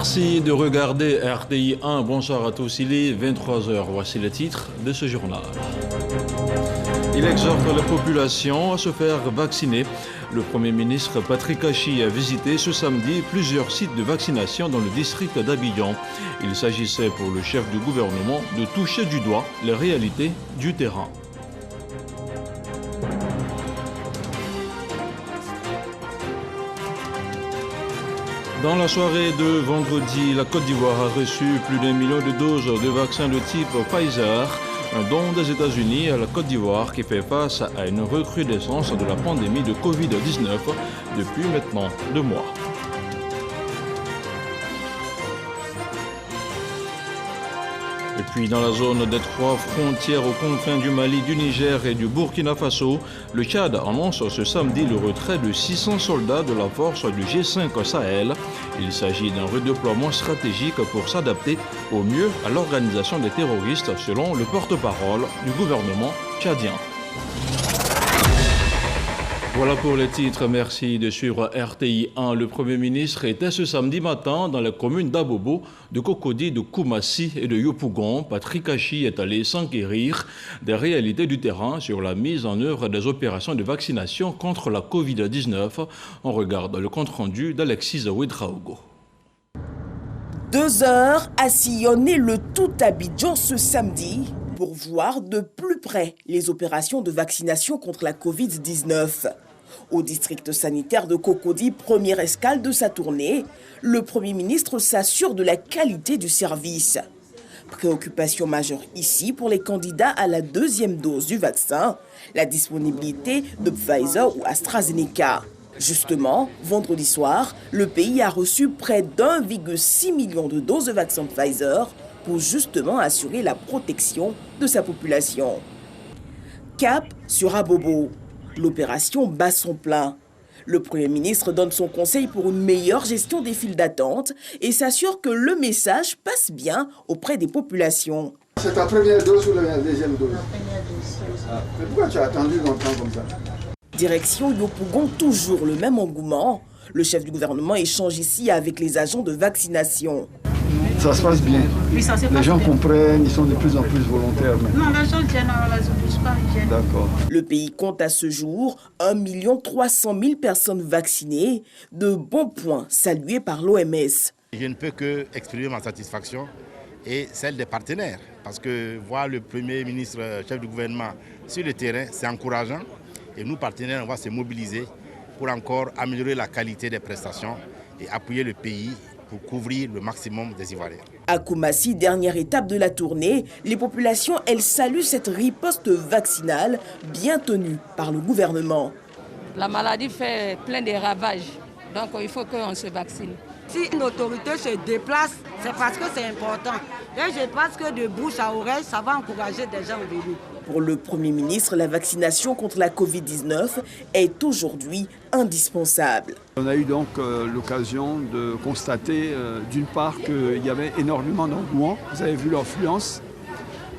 Merci de regarder RTI 1. Bonsoir à tous, il est 23h. Voici le titre de ce journal. Il exhorte la population à se faire vacciner. Le Premier ministre Patrick Achi a visité ce samedi plusieurs sites de vaccination dans le district d'Abidjan. Il s'agissait pour le chef du gouvernement de toucher du doigt les réalités du terrain. Dans la soirée de vendredi, la Côte d'Ivoire a reçu plus d'1 million de doses de vaccins de type Pfizer, un don des États-Unis à la Côte d'Ivoire qui fait face à une recrudescence de la pandémie de Covid-19 depuis maintenant 2 mois. Et puis dans la zone des 3 frontières aux confins du Mali, du Niger et du Burkina Faso, le Tchad annonce ce samedi le retrait de 600 soldats de la force du G5 Sahel. Il s'agit d'un redéploiement stratégique pour s'adapter au mieux à l'organisation des terroristes, selon le porte-parole du gouvernement tchadien. Voilà pour les titres, merci de suivre RTI 1. Le Premier ministre était ce samedi matin dans les communes d'Abobo, de Cocody, de Koumassi et de Yopougon. Patrick Achi est allé s'enquérir des réalités du terrain sur la mise en œuvre des opérations de vaccination contre la Covid-19. On regarde le compte-rendu d'Alexis Ouedraogo. 2 heures à sillonner le tout Abidjan ce samedi pour voir de plus près les opérations de vaccination contre la Covid-19. Au district sanitaire de Cocody, première escale de sa tournée, le Premier ministre s'assure de la qualité du service. Préoccupation majeure ici pour les candidats à la 2e dose du vaccin, la disponibilité de Pfizer ou AstraZeneca. Justement, vendredi soir, le pays a reçu près d'1,6 million de doses de vaccin Pfizer pour justement assurer la protection de sa population. Cap sur Abobo. L'opération bat son plein. Le Premier ministre donne son conseil pour une meilleure gestion des files d'attente et s'assure que le message passe bien auprès des populations. C'est ta première dose ou la deuxième dose? La première dose. Ah, mais pourquoi tu as attendu longtemps comme ça? Direction Yopougon, toujours le même engouement. Le chef du gouvernement échange ici avec les agents de vaccination. Ça se passe bien. Oui, ça se passe. Les gens comprennent, ils sont de plus en plus volontaires. Non, les gens viennent à la zone. D'accord. Le pays compte à ce jour 1 300 000 personnes vaccinées, de bons points salués par l'OMS. Je ne peux que exprimer ma satisfaction et celle des partenaires. Parce que voir le Premier ministre, chef du gouvernement sur le terrain, c'est encourageant. Et nous, partenaires, on va se mobiliser pour encore améliorer la qualité des prestations et appuyer le pays pour couvrir le maximum des Ivoiriens. À Koumassi, dernière étape de la tournée, les populations, elles saluent cette riposte vaccinale bien tenue par le gouvernement. La maladie fait plein de ravages, donc il faut qu'on se vaccine. Si une autorité se déplace, c'est parce que c'est important. Et je pense que de bouche à oreille, ça va encourager des gens à venir. Pour le Premier ministre, la vaccination contre la Covid-19 est aujourd'hui indispensable. On a eu donc l'occasion de constater d'une part qu'il y avait énormément d'engouement. Vous avez vu l'affluence,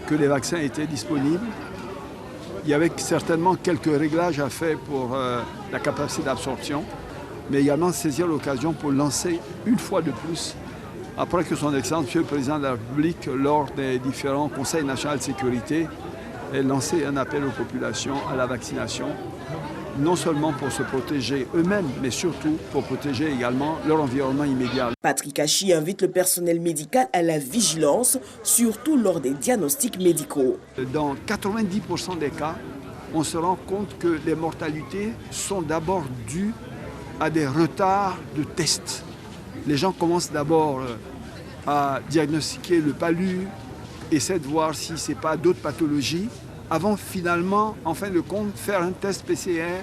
que les vaccins étaient disponibles. Il y avait certainement quelques réglages à faire pour la capacité d'absorption, mais également saisir l'occasion pour lancer une fois de plus, après que son Excellence, Monsieur le Président de la République, lors des différents conseils nationaux de sécurité, ait lancé un appel aux populations à la vaccination, non seulement pour se protéger eux-mêmes, mais surtout pour protéger également leur environnement immédiat. Patrick Achi invite le personnel médical à la vigilance, surtout lors des diagnostics médicaux. Dans 90% des cas, on se rend compte que les mortalités sont d'abord dues à des retards de tests. Les gens commencent d'abord à diagnostiquer le palu, essaient de voir si ce n'est pas d'autres pathologies, avant finalement, en fin de compte, faire un test PCR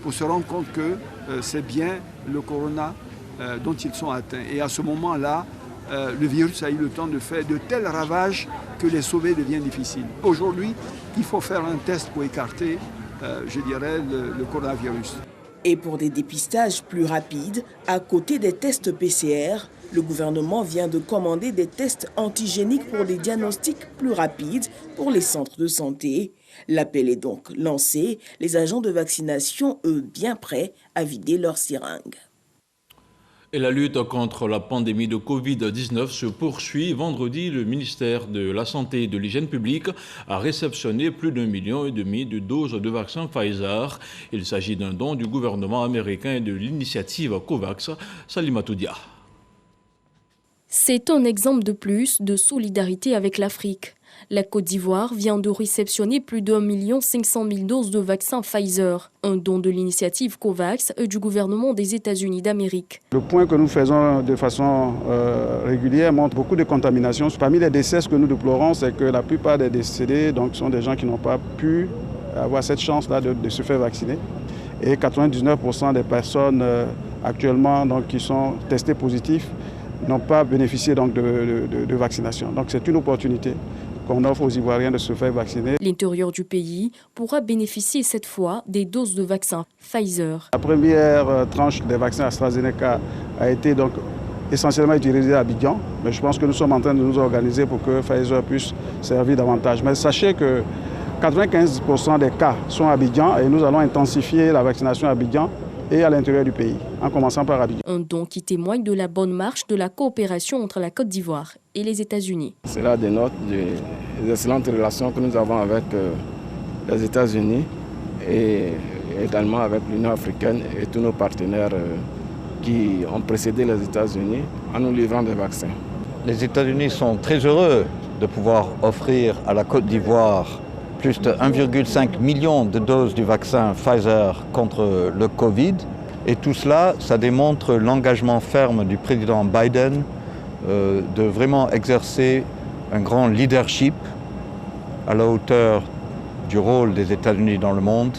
pour se rendre compte que c'est bien le corona dont ils sont atteints. Et à ce moment-là, le virus a eu le temps de faire de tels ravages que les sauver devient difficile. Aujourd'hui, il faut faire un test pour écarter, je dirais, le coronavirus. Et pour des dépistages plus rapides, à côté des tests PCR, le gouvernement vient de commander des tests antigéniques pour des diagnostics plus rapides pour les centres de santé. L'appel est donc lancé. Les agents de vaccination, eux, bien prêts à vider leurs seringues. Et la lutte contre la pandémie de Covid-19 se poursuit. Vendredi, le ministère de la Santé et de l'Hygiène publique a réceptionné plus d'1,5 million de doses de vaccin Pfizer. Il s'agit d'un don du gouvernement américain et de l'initiative COVAX. Salimatou Dia. C'est un exemple de plus de solidarité avec l'Afrique. La Côte d'Ivoire vient de réceptionner plus d'1 500 000 doses de vaccin Pfizer, un don de l'initiative COVAX et du gouvernement des États-Unis d'Amérique. Le point que nous faisons de façon régulière montre beaucoup de contamination. Parmi les décès, ce que nous déplorons, c'est que la plupart des décédés sont des gens qui n'ont pas pu avoir cette chance-là de se faire vacciner. Et 99% des personnes actuellement qui sont testées positives n'ont pas bénéficié de vaccination. Donc c'est une opportunité qu'on offre aux Ivoiriens de se faire vacciner. L'intérieur du pays pourra bénéficier cette fois des doses de vaccin Pfizer. La première tranche des vaccins AstraZeneca a été essentiellement utilisée à Abidjan, mais je pense que nous sommes en train de nous organiser pour que Pfizer puisse servir davantage. Mais sachez que 95% des cas sont à Abidjan et nous allons intensifier la vaccination à Abidjan et à l'intérieur du pays, en commençant par Abidjan. Un don qui témoigne de la bonne marche de la coopération entre la Côte d'Ivoire et les États-Unis. Cela dénote des excellentes relations que nous avons avec les États-Unis et également avec l'Union africaine et tous nos partenaires qui ont précédé les États-Unis en nous livrant des vaccins. Les États-Unis sont très heureux de pouvoir offrir à la Côte d'Ivoire plus de 1,5 million de doses du vaccin Pfizer contre le Covid. Et tout cela, ça démontre l'engagement ferme du président Biden de vraiment exercer un grand leadership à la hauteur du rôle des États-Unis dans le monde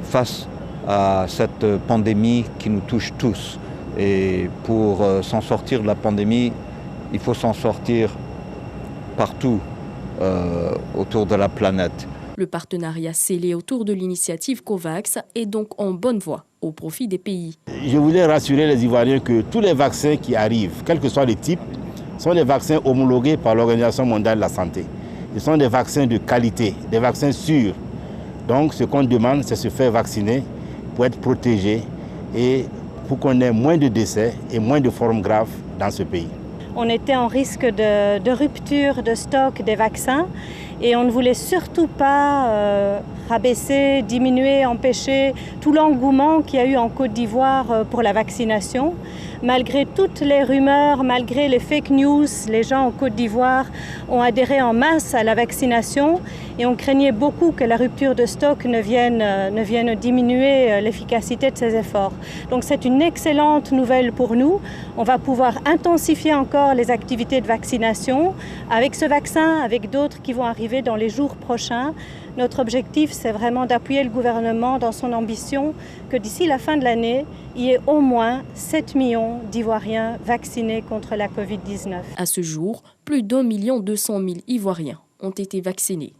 face à cette pandémie qui nous touche tous. Et pour s'en sortir de la pandémie, il faut s'en sortir partout autour de la planète. Le partenariat scellé autour de l'initiative COVAX est donc en bonne voie au profit des pays. Je voulais rassurer les Ivoiriens que tous les vaccins qui arrivent, quel que soit le type, sont des vaccins homologués par l'Organisation mondiale de la santé. Ce sont des vaccins de qualité, des vaccins sûrs. Donc ce qu'on demande, c'est se faire vacciner pour être protégé et pour qu'on ait moins de décès et moins de formes graves dans ce pays. On était en risque de rupture de stock des vaccins et on ne voulait surtout pas rabaisser, diminuer, empêcher tout l'engouement qu'il y a eu en Côte d'Ivoire pour la vaccination. Malgré toutes les rumeurs, malgré les fake news, les gens en Côte d'Ivoire ont adhéré en masse à la vaccination et on craignait beaucoup que la rupture de stock ne vienne diminuer l'efficacité de ces efforts. Donc c'est une excellente nouvelle pour nous. On va pouvoir intensifier encore les activités de vaccination avec ce vaccin, avec d'autres qui vont arriver dans les jours prochains. Notre objectif, c'est vraiment d'appuyer le gouvernement dans son ambition que d'ici la fin de l'année, il y ait au moins 7 millions d'Ivoiriens vaccinés contre la Covid-19. À ce jour, plus d'1 200 000 Ivoiriens ont été vaccinés.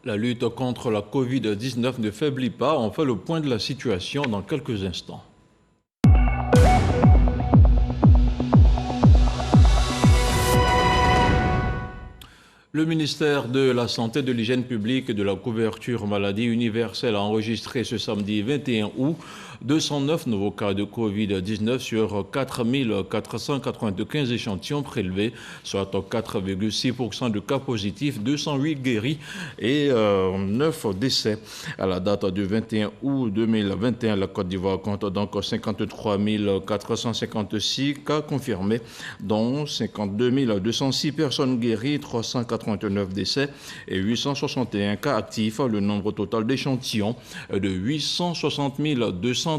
La lutte contre la Covid-19 ne faiblit pas. On fait le point de la situation dans quelques instants. Le ministère de la Santé, de l'Hygiène publique et de la couverture maladie universelle a enregistré ce samedi 21 août 209 nouveaux cas de Covid-19 sur 4 495 échantillons prélevés, soit 4,6% de cas positifs, 208 guéris et 9 décès. À la date du 21 août 2021, la Côte d'Ivoire compte donc 53 456 cas confirmés, dont 52 206 personnes guéries, 389 décès et 861 cas actifs. Le nombre total d'échantillons est de 860 233.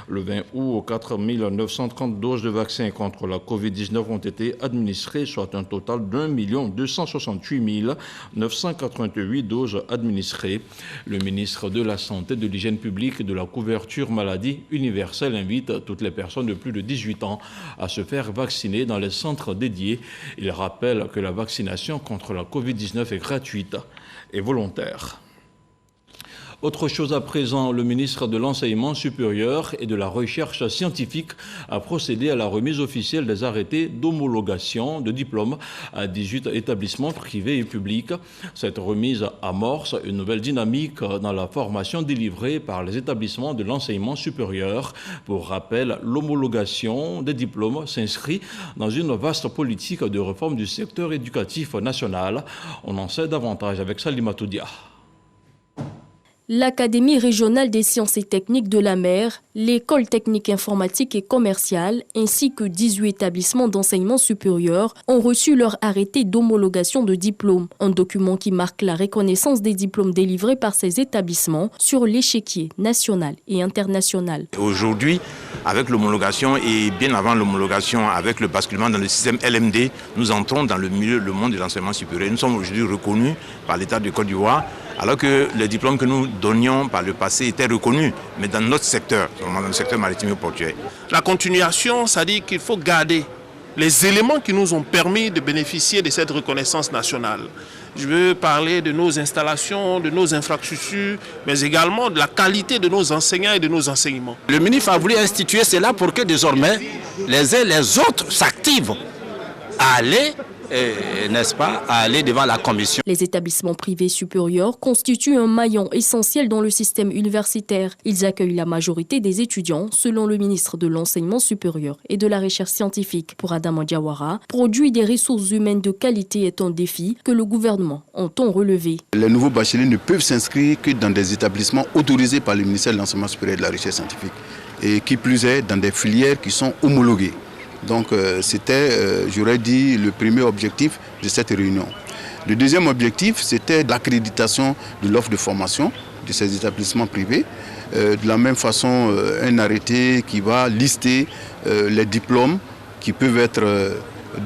Le 20 août, 4 930 doses de vaccins contre la Covid-19 ont été administrées, soit un total d'1 268 988 doses administrées. Le ministre de la Santé, de l'Hygiène publique et de la couverture maladie universelle invite toutes les personnes de plus de 18 ans à se faire vacciner dans les centres dédiés. Il rappelle que la vaccination contre la Covid-19 est gratuite et volontaire. Autre chose à présent, le ministre de l'Enseignement supérieur et de la Recherche scientifique a procédé à la remise officielle des arrêtés d'homologation de diplômes à 18 établissements privés et publics. Cette remise amorce une nouvelle dynamique dans la formation délivrée par les établissements de l'enseignement supérieur. Pour rappel, l'homologation des diplômes s'inscrit dans une vaste politique de réforme du secteur éducatif national. On en sait davantage avec Salimatou Dia. L'Académie régionale des sciences et techniques de la mer, l'École technique informatique et commerciale, ainsi que 18 établissements d'enseignement supérieur ont reçu leur arrêté d'homologation de diplômes, un document qui marque la reconnaissance des diplômes délivrés par ces établissements sur l'échiquier national et international. Aujourd'hui, avec l'homologation et bien avant l'homologation, avec le basculement dans le système LMD, nous entrons dans le monde de l'enseignement supérieur. Nous sommes aujourd'hui reconnus par l'État de Côte d'Ivoire, alors que les diplômes que nous donnions par le passé étaient reconnus, mais dans notre secteur, dans le secteur maritime et portuaire. La continuation, ça dit qu'il faut garder les éléments qui nous ont permis de bénéficier de cette reconnaissance nationale. Je veux parler de nos installations, de nos infrastructures, mais également de la qualité de nos enseignants et de nos enseignements. Le ministre a voulu instituer cela pour que désormais les uns et les autres s'activent à aller n'est-ce pas, à aller devant la commission. Les établissements privés supérieurs constituent un maillon essentiel dans le système universitaire. Ils accueillent la majorité des étudiants, selon le ministre de l'Enseignement supérieur et de la Recherche scientifique. Pour Adama Diawara, produire des ressources humaines de qualité est un défi que le gouvernement entend relever. Les nouveaux bacheliers ne peuvent s'inscrire que dans des établissements autorisés par le ministère de l'Enseignement supérieur et de la Recherche scientifique. Et qui plus est, dans des filières qui sont homologuées. Donc c'était, j'aurais dit, le premier objectif de cette réunion. Le deuxième objectif, c'était l'accréditation de l'offre de formation de ces établissements privés. De la même façon, un arrêté qui va lister les diplômes qui peuvent être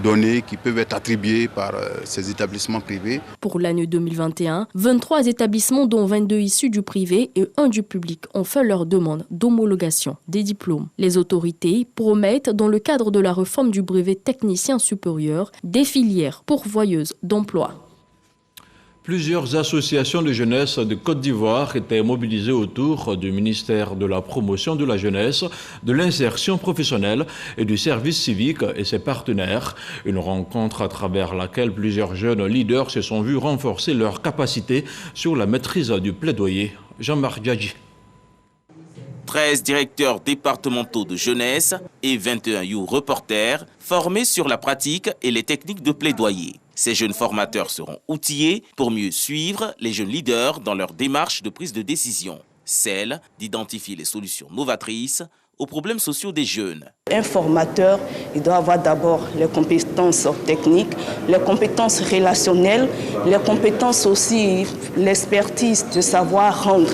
donnés, qui peuvent être attribués par ces établissements privés. Pour l'année 2021, 23 établissements, dont 22 issus du privé et 1 du public, ont fait leur demande d'homologation des diplômes. Les autorités promettent, dans le cadre de la réforme du brevet technicien supérieur, des filières pourvoyeuses d'emploi. Plusieurs associations de jeunesse de Côte d'Ivoire étaient mobilisées autour du ministère de la Promotion de la Jeunesse, de l'Insertion professionnelle et du Service civique et ses partenaires. Une rencontre à travers laquelle plusieurs jeunes leaders se sont vus renforcer leurs capacités sur la maîtrise du plaidoyer. Jean-Marc Djadji. 13 directeurs départementaux de jeunesse et 21 youth reporters formés sur la pratique et les techniques de plaidoyer. Ces jeunes formateurs seront outillés pour mieux suivre les jeunes leaders dans leur démarche de prise de décision, celle d'identifier les solutions novatrices aux problèmes sociaux des jeunes. Un formateur, il doit avoir d'abord les compétences techniques, les compétences relationnelles, les compétences aussi, l'expertise de savoir rendre.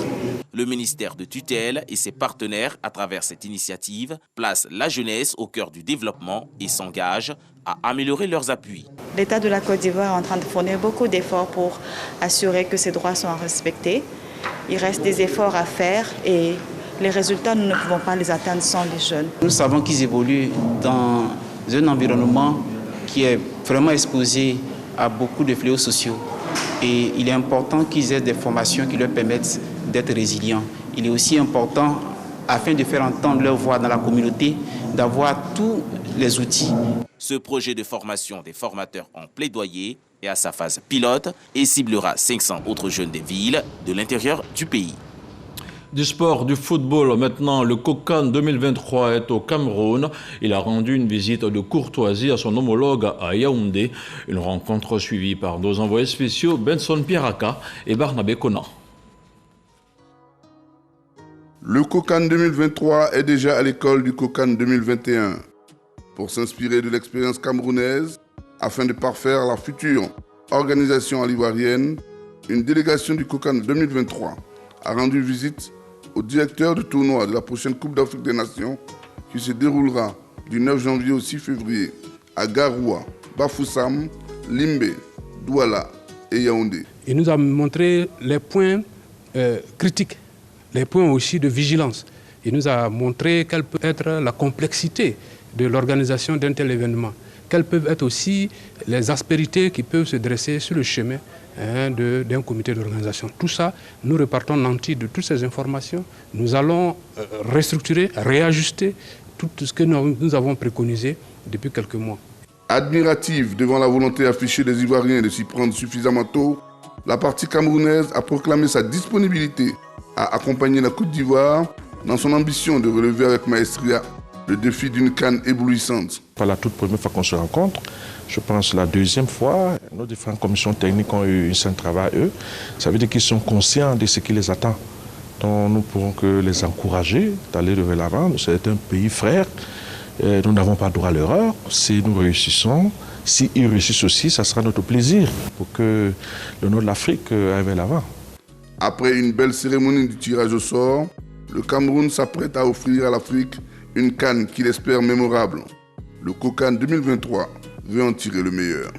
Le ministère de tutelle et ses partenaires, à travers cette initiative, placent la jeunesse au cœur du développement et s'engagent à améliorer leurs appuis. L'État de la Côte d'Ivoire est en train de fournir beaucoup d'efforts pour assurer que ces droits sont respectés. Il reste des efforts à faire et les résultats, nous ne pouvons pas les atteindre sans les jeunes. Nous savons qu'ils évoluent dans un environnement qui est vraiment exposé à beaucoup de fléaux sociaux. Et il est important qu'ils aient des formations qui leur permettent d'être résilients. Il est aussi important, afin de faire entendre leur voix dans la communauté, d'avoir tous les outils. Ce projet de formation des formateurs en plaidoyer est à sa phase pilote et ciblera 500 autres jeunes des villes de l'intérieur du pays. Du sport, du football, maintenant, le COCAN 2023 est au Cameroun. Il a rendu une visite de courtoisie à son homologue à Yaoundé. Une rencontre suivie par nos envoyés spéciaux Benson Pierraka et Barnabé Conan. Le COCAN 2023 est déjà à l'école du COCAN 2021 pour s'inspirer de l'expérience camerounaise afin de parfaire la future organisation à l'ivoirienne. Une délégation du COCAN 2023 a rendu visite au directeur du tournoi de la prochaine Coupe d'Afrique des Nations qui se déroulera du 9 janvier au 6 février à Garoua, Bafoussam, Limbe, Douala et Yaoundé. Il nous a montré les points critiques, les points aussi de vigilance. Il nous a montré quelle peut être la complexité de l'organisation d'un tel événement, quelles peuvent être aussi les aspérités qui peuvent se dresser sur le chemin d'un comité d'organisation. Tout ça, nous repartons nantis de toutes ces informations. Nous allons restructurer, réajuster tout ce que nous avons préconisé depuis quelques mois. Admirative devant la volonté affichée des Ivoiriens de s'y prendre suffisamment tôt, la partie camerounaise a proclamé sa disponibilité à accompagner la Côte d'Ivoire dans son ambition de relever avec maestria le défi d'une CAN éblouissante. Pas la toute première fois qu'on se rencontre, je pense la deuxième fois, nos différentes commissions techniques ont eu un certain travail, eux. Ça veut dire qu'ils sont conscients de ce qui les attend. Donc nous pourrons que les encourager d'aller vers l'avant. C'est un pays frère. Nous n'avons pas droit à l'erreur. Si nous réussissons, s'ils réussissent aussi, ça sera notre plaisir pour que le nord de l'Afrique aille vers l'avant. Après une belle cérémonie du tirage au sort, le Cameroun s'apprête à offrir à l'Afrique une CAN qu'il espère mémorable. Le COCAN 2023 veut en tirer le meilleur.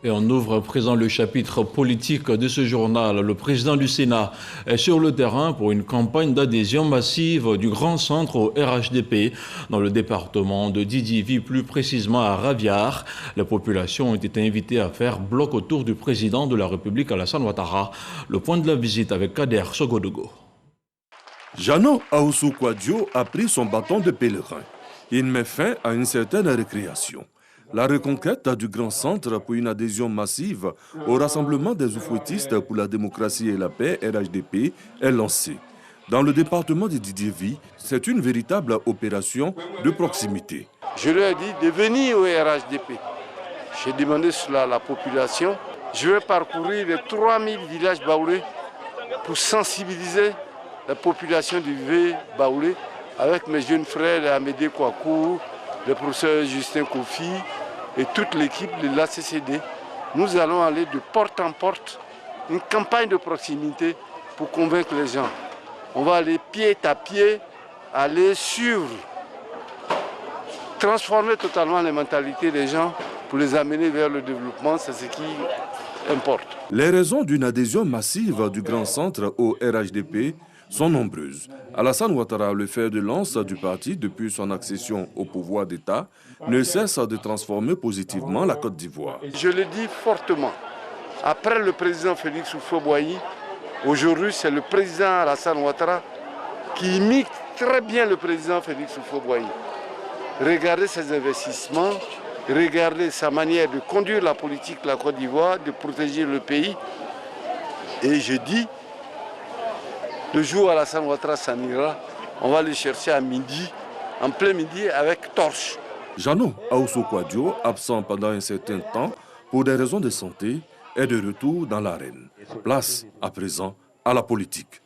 Et on ouvre à présent le chapitre politique de ce journal. Le président du Sénat est sur le terrain pour une campagne d'adhésion massive du Grand Centre au RHDP dans le département de Didi, plus précisément à Raviar. Les populations ont été invitées à faire bloc autour du président de la République, Alassane Ouattara. Le point de la visite avec Kader Sogodogo. Jano Aoussou Kouadio a pris son bâton de pèlerin. Il met fin à une certaine récréation. La reconquête du Grand Centre pour une adhésion massive au Rassemblement des oufouettistes pour la démocratie et la paix, RHDP, est lancée. Dans le département de Didi, c'est une véritable opération de proximité. Je leur ai dit de venir au RHDP. J'ai demandé cela à la population. Je vais parcourir les 3000 villages baoulés pour sensibiliser la population du Baoulé avec mes jeunes frères Amédée Kouakou, le professeur Justin Kofi et toute l'équipe de l'ACCD. Nous allons aller de porte en porte, une campagne de proximité pour convaincre les gens. On va aller pied à pied, aller suivre, transformer totalement les mentalités des gens pour les amener vers le développement, c'est ce qui importe. Les raisons d'une adhésion massive du Grand Centre au RHDP sont nombreuses. Alassane Ouattara, le fer de lance du parti depuis son accession au pouvoir d'État, ne cesse de transformer positivement la Côte d'Ivoire. Je le dis fortement, après le président Félix Houphouët-Boigny, aujourd'hui c'est le président Alassane Ouattara qui imite très bien le président Félix Houphouët-Boigny. Regardez ses investissements, regardez sa manière de conduire la politique de la Côte d'Ivoire, de protéger le pays. Et je dis, le jour où Alassane Ouattara s'en ira, on va le chercher à midi, en plein midi, avec torche. Jano Aoussou Kouadio, absent pendant un certain temps pour des raisons de santé, est de retour dans l'arène. Place à présent à la politique.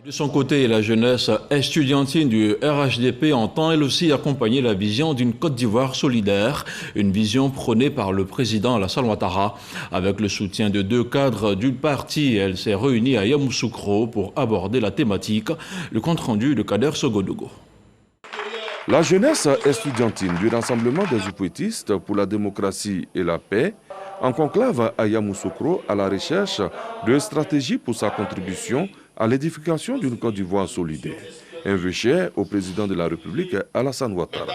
De son côté, la jeunesse estudiantine du RHDP entend elle aussi accompagner la vision d'une Côte d'Ivoire solidaire, une vision prônée par le président Alassane Ouattara. Avec le soutien de 2 cadres du parti, elle s'est réunie à Yamoussoukro pour aborder la thématique. Le compte-rendu de Kader Sogodogo. La jeunesse estudiantine du Rassemblement des oufouettistes pour la démocratie et la paix en conclave à Yamoussoukro à la recherche de stratégies pour sa contribution à l'édification d'une Côte d'Ivoire solidaire. Un vœu cher au président de la République, Alassane Ouattara.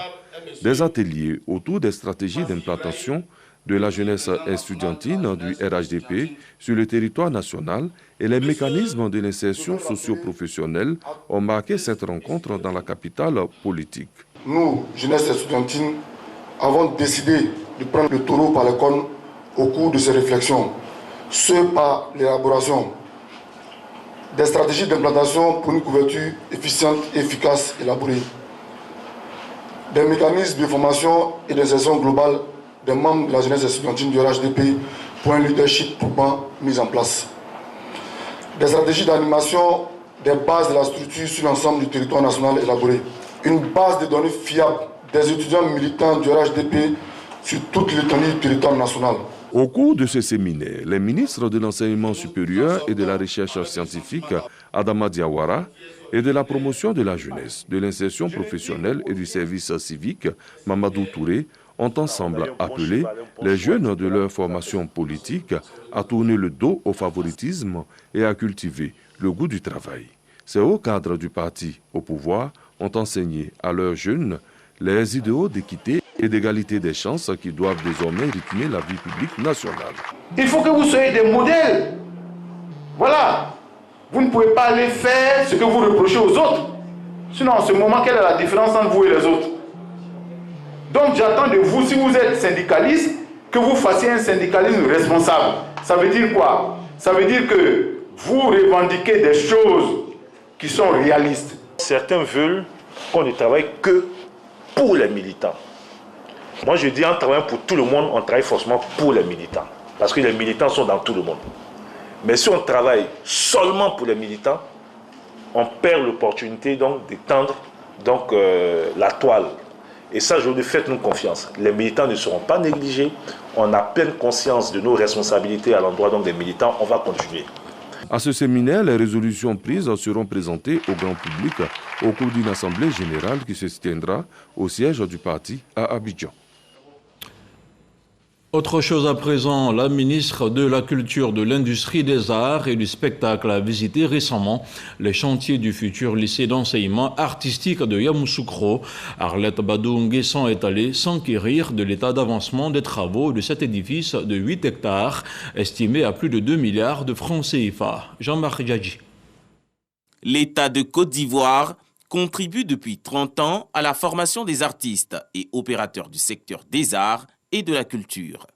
Des ateliers autour des stratégies d'implantation de la jeunesse estudiantine du RHDP sur le territoire national et les mécanismes de l'insertion socio-professionnelle ont marqué cette rencontre dans la capitale politique. Nous, jeunesse estudiantine, avons décidé de prendre le taureau par les cornes au cours de ces réflexions, ce par l'élaboration des stratégies d'implantation pour une couverture efficiente et efficace élaborée, des mécanismes de formation et d'insertion globale des membres de la jeunesse estudiantine du RHDP pour un leadership probant mis en place, des stratégies d'animation des bases de la structure sur l'ensemble du territoire national élaboré, une base de données fiable des étudiants militants du RHDP sur toute l'étendue du territoire national. Au cours de ce séminaire, les ministres de l'enseignement supérieur et de la recherche scientifique, Adama Diawara, et de la promotion de la jeunesse, de l'insertion professionnelle et du service civique, Mamadou Touré, ont ensemble appelé les jeunes de leur formation politique à tourner le dos au favoritisme et à cultiver le goût du travail. Ces hauts cadres du parti au pouvoir ont enseigné à leurs jeunes les idéaux d'équité et d'égalité des chances qui doivent désormais rythmer la vie publique nationale. Il faut que vous soyez des modèles. Voilà. Vous ne pouvez pas aller faire ce que vous reprochez aux autres. Sinon, en ce moment, quelle est la différence entre vous et les autres? Donc, j'attends de vous, si vous êtes syndicaliste, que vous fassiez un syndicalisme responsable. Ça veut dire quoi? Ça veut dire que vous revendiquez des choses qui sont réalistes. Certains veulent qu'on ne travaille que pour les militants. Moi, je dis en travaillant pour tout le monde, on travaille forcément pour les militants. Parce que les militants sont dans tout le monde. Mais si on travaille seulement pour les militants, on perd l'opportunité d'étendre la toile. Et ça, je vous faites-nous confiance. Les militants ne seront pas négligés. On a pleine conscience de nos responsabilités à l'endroit des militants. On va continuer. À ce séminaire, les résolutions prises seront présentées au grand public au cours d'une assemblée générale qui se tiendra au siège du parti à Abidjan. Autre chose à présent, la ministre de la Culture, de l'Industrie des Arts et du Spectacle a visité récemment les chantiers du futur lycée d'enseignement artistique de Yamoussoukro. Arlette Badou-Nguessan est allée s'enquérir de l'état d'avancement des travaux de cet édifice de 8 hectares, estimé à plus de 2 milliards de francs CFA. Jean-Marc Djadji. L'État de Côte d'Ivoire contribue depuis 30 ans à la formation des artistes et opérateurs du secteur des arts et de la culture.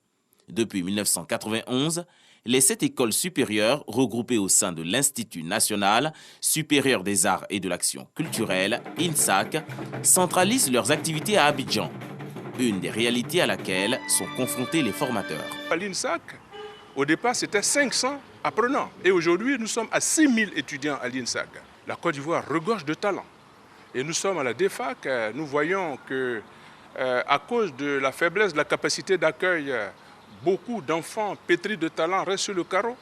Depuis 1991, les 7 écoles supérieures regroupées au sein de l'Institut national supérieur des arts et de l'action culturelle, INSAC, centralisent leurs activités à Abidjan, une des réalités à laquelle sont confrontés les formateurs. À l'INSAC, au départ, c'était 500 apprenants. Et aujourd'hui, nous sommes à 6000 étudiants à l'INSAC. La Côte d'Ivoire regorge de talents. Et nous sommes à la DEFAC, nous voyons que à cause de la faiblesse de la capacité d'accueil, beaucoup d'enfants pétris de talent restent sur le carreau.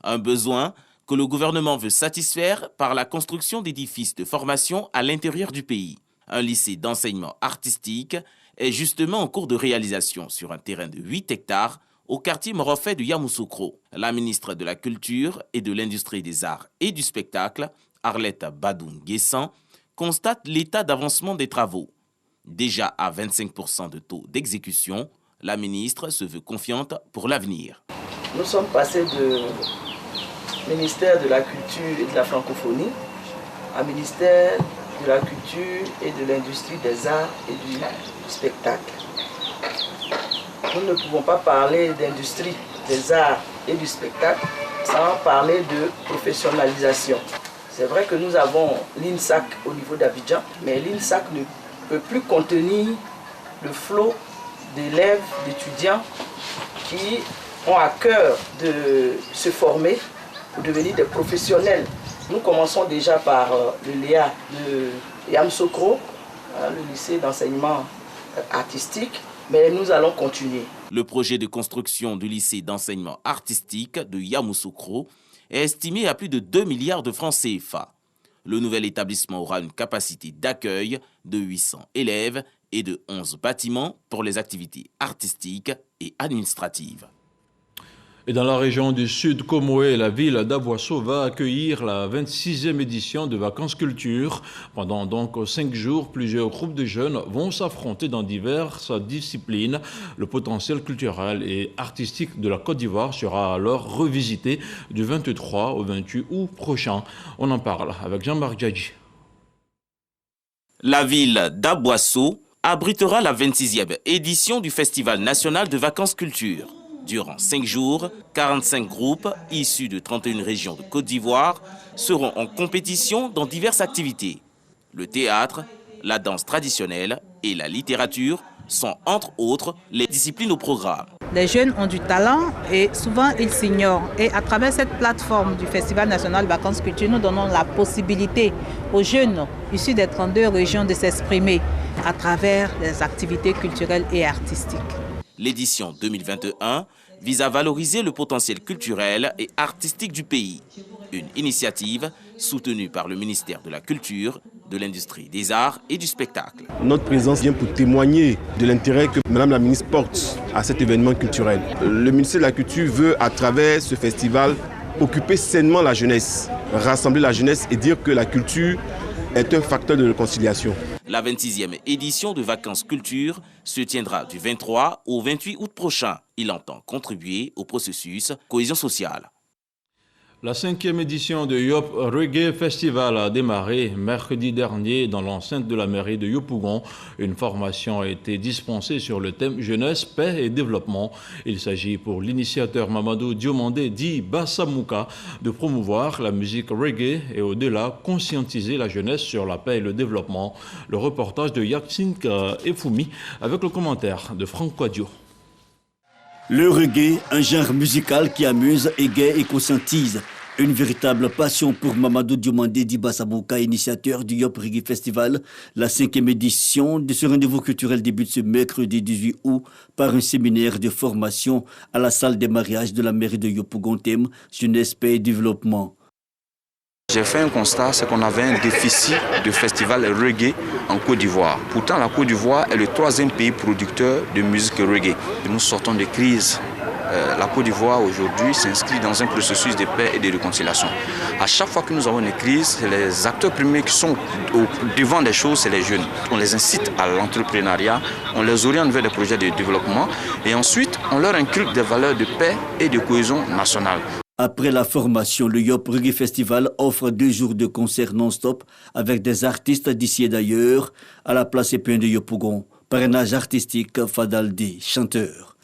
Un besoin que le gouvernement veut satisfaire par la construction d'édifices de formation à l'intérieur du pays. Un lycée d'enseignement artistique est justement en cours de réalisation sur un terrain de 8 hectares au quartier Morofé de Yamoussoukro. La ministre de la Culture et de l'Industrie des Arts et du Spectacle, Arlette Badou-Nguessan, constate l'état d'avancement des travaux. Déjà à 25% de taux d'exécution, la ministre se veut confiante pour l'avenir. Nous sommes passés du ministère de la Culture et de la Francophonie à ministère de la Culture et de l'Industrie des Arts et du Spectacle. Nous ne pouvons pas parler d'industrie des arts et du spectacle sans parler de professionnalisation. C'est vrai que nous avons l'INSAC au niveau d'Abidjan, mais l'INSAC ne peut plus contenir le flot d'élèves, d'étudiants qui ont à cœur de se former pour devenir des professionnels. Nous commençons déjà par le LEA de Yamoussoukro, le lycée d'enseignement artistique, mais nous allons continuer. Le projet de construction du lycée d'enseignement artistique de Yamoussoukro est estimé à plus de 2 milliards de francs CFA. Le nouvel établissement aura une capacité d'accueil de 800 élèves et de 11 bâtiments pour les activités artistiques et administratives. Et dans la région du Sud Comoé, la ville d'Aboisseau va accueillir la 26e édition de Vacances Culture. Pendant donc 5 jours, plusieurs groupes de jeunes vont s'affronter dans diverses disciplines. Le potentiel culturel et artistique de la Côte d'Ivoire sera alors revisité du 23 au 28 août prochain. On en parle avec Jean-Marc Djadji. La ville d'Aboisseau abritera la 26e édition du Festival national de Vacances Culture. Durant 5 jours, 45 groupes issus de 31 régions de Côte d'Ivoire seront en compétition dans diverses activités. Le théâtre, la danse traditionnelle et la littérature sont entre autres les disciplines au programme. Les jeunes ont du talent et souvent ils s'ignorent. Et à travers cette plateforme du Festival national de Vacances Culture, nous donnons la possibilité aux jeunes issus des 32 régions de s'exprimer à travers les activités culturelles et artistiques. L'édition 2021 vise à valoriser le potentiel culturel et artistique du pays. Une initiative soutenue par le ministère de la Culture, de l'Industrie des Arts et du Spectacle. Notre présence vient pour témoigner de l'intérêt que Mme la ministre porte à cet événement culturel. Le ministère de la Culture veut, à travers ce festival, occuper sainement la jeunesse, rassembler la jeunesse et dire que la culture est un facteur de réconciliation. La 26e édition de Vacances Culture se tiendra du 23 au 28 août prochain. Il entend contribuer au processus cohésion sociale. La 5e édition de Yop Reggae Festival a démarré mercredi dernier dans l'enceinte de la mairie de Yopougon. Une formation a été dispensée sur le thème jeunesse, paix et développement. Il s'agit pour l'initiateur Mamadou Diomandé dit Bassamouka de promouvoir la musique reggae et au-delà conscientiser la jeunesse sur la paix et le développement. Le reportage de Yaksink Efoumi avec le commentaire de Franck Quadio. Le reggae, un genre musical qui amuse, égaye et conscientise. Une véritable passion pour Mamadou Diomandé Di Bassamouka, initiateur du Yop Reggae Festival. La 5e édition de ce rendez-vous culturel débute ce mercredi 18 août par un séminaire de formation à la salle des mariages de la mairie de Yopougon, thème jeunesse, paix et développement. J'ai fait un constat, c'est qu'on avait un déficit de festival reggae en Côte d'Ivoire. Pourtant, la Côte d'Ivoire est le 3e pays producteur de musique reggae. Nous sortons de crise. La Côte d'Ivoire aujourd'hui s'inscrit dans un processus de paix et de réconciliation. À chaque fois que nous avons une crise, les acteurs premiers qui sont au devant des choses, c'est les jeunes. On les incite à l'entrepreneuriat, on les oriente vers des projets de développement et ensuite on leur inculque des valeurs de paix et de cohésion nationale. Après la formation, le Yop Reggae Festival offre 2 jours de concerts non-stop avec des artistes d'ici et d'ailleurs à la place Épin de Yopougon. Parrainage artistique Fadaldi, chanteur.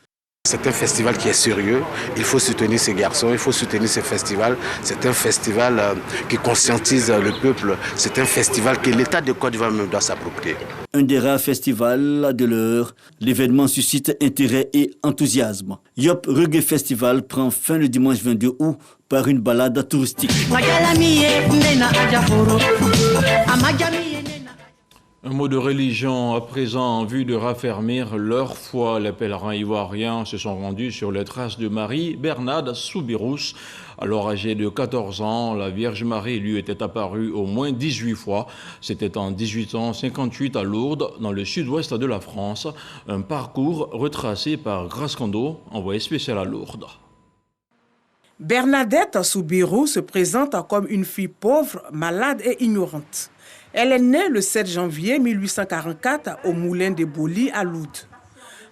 C'est un festival qui est sérieux, il faut soutenir ces garçons, il faut soutenir ce festival. C'est un festival qui conscientise le peuple, c'est un festival que l'État de Côte d'Ivoire doit s'approprier. Un des rares festivals de l'heure, l'événement suscite intérêt et enthousiasme. Yop Reggae Festival prend fin le dimanche 22 août par une balade touristique. Un mot de religion à présent en vue de raffermir leur foi. Les pèlerins ivoiriens se sont rendus sur les traces de Marie Bernade Soubirous. Alors âgée de 14 ans, la Vierge Marie lui était apparue au moins 18 fois. C'était en 1858 à Lourdes, dans le sud-ouest de la France. Un parcours retracé par Grace Kondo, envoyé spécial à Lourdes. Bernadette Soubirous se présente comme une fille pauvre, malade et ignorante. Elle est née le 7 janvier 1844 au moulin de Boli à Lourdes.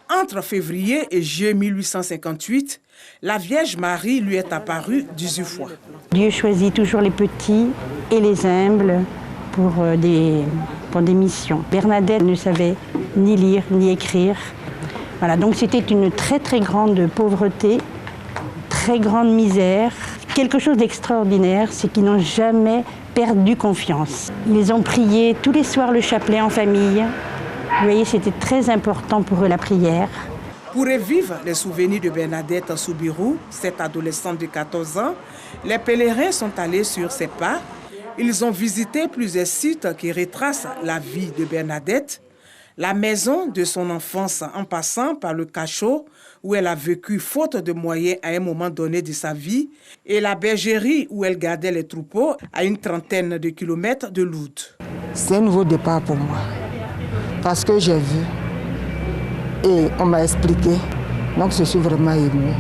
Entre février et juillet 1858, la Vierge Marie lui est apparue 18 fois. Dieu choisit toujours les petits et les humbles pour des missions. Bernadette ne savait ni lire ni écrire. Voilà, donc c'était une très très grande pauvreté, très grande misère. Quelque chose d'extraordinaire, c'est qu'ils n'ont jamais perdu confiance. Ils ont prié tous les soirs le chapelet en famille. Vous voyez, c'était très important pour eux la prière. Pour revivre les souvenirs de Bernadette Soubirous, cette adolescente de 14 ans, les pèlerins sont allés sur ses pas. Ils ont visité plusieurs sites qui retracent la vie de Bernadette, la maison de son enfance en passant par le cachot où elle a vécu faute de moyens à un moment donné de sa vie et la bergerie où elle gardait les troupeaux à une trentaine de kilomètres de Lourdes. C'est un nouveau départ pour moi parce que j'ai vu et on m'a expliqué, donc je suis vraiment émue.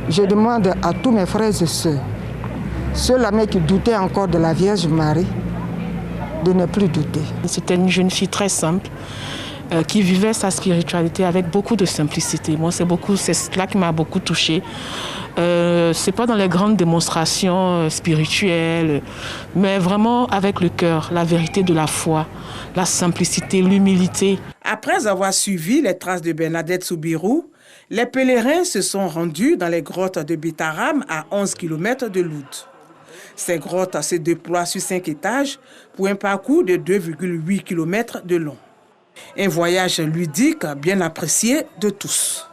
Je demande à tous mes frères et sœurs, ceux-là qui doutaient encore de la Vierge Marie, de ne plus douter. C'était une jeune fille très simple qui vivait sa spiritualité avec beaucoup de simplicité. Moi, c'est cela qui m'a beaucoup touchée. C'est pas dans les grandes démonstrations spirituelles, mais vraiment avec le cœur, la vérité de la foi, la simplicité, l'humilité. Après avoir suivi les traces de Bernadette Soubirous, les pèlerins se sont rendus dans les grottes de Bitaram à 11 km de Lourdes. Ces grottes se déploient sur 5 étages pour un parcours de 2,8 km de long. Un voyage ludique bien apprécié de tous.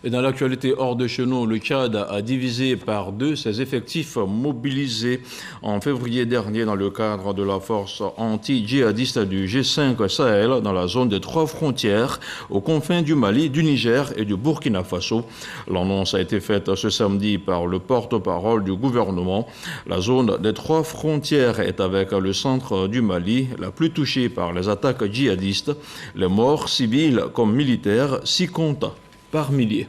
Et dans l'actualité hors de chez nous, le Tchad a divisé par 2 ses effectifs mobilisés en février dernier dans le cadre de la force anti-djihadiste du G5 Sahel dans la zone des 3 frontières aux confins du Mali, du Niger et du Burkina Faso. L'annonce a été faite ce samedi par le porte-parole du gouvernement. La zone des 3 frontières est avec le centre du Mali la plus touchée par les attaques djihadistes. Les morts civils comme militaires s'y comptent par milliers.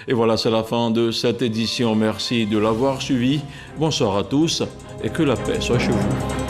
Et voilà, c'est la fin de cette édition. Merci de l'avoir suivi. Bonsoir à tous et que la paix soit chez vous.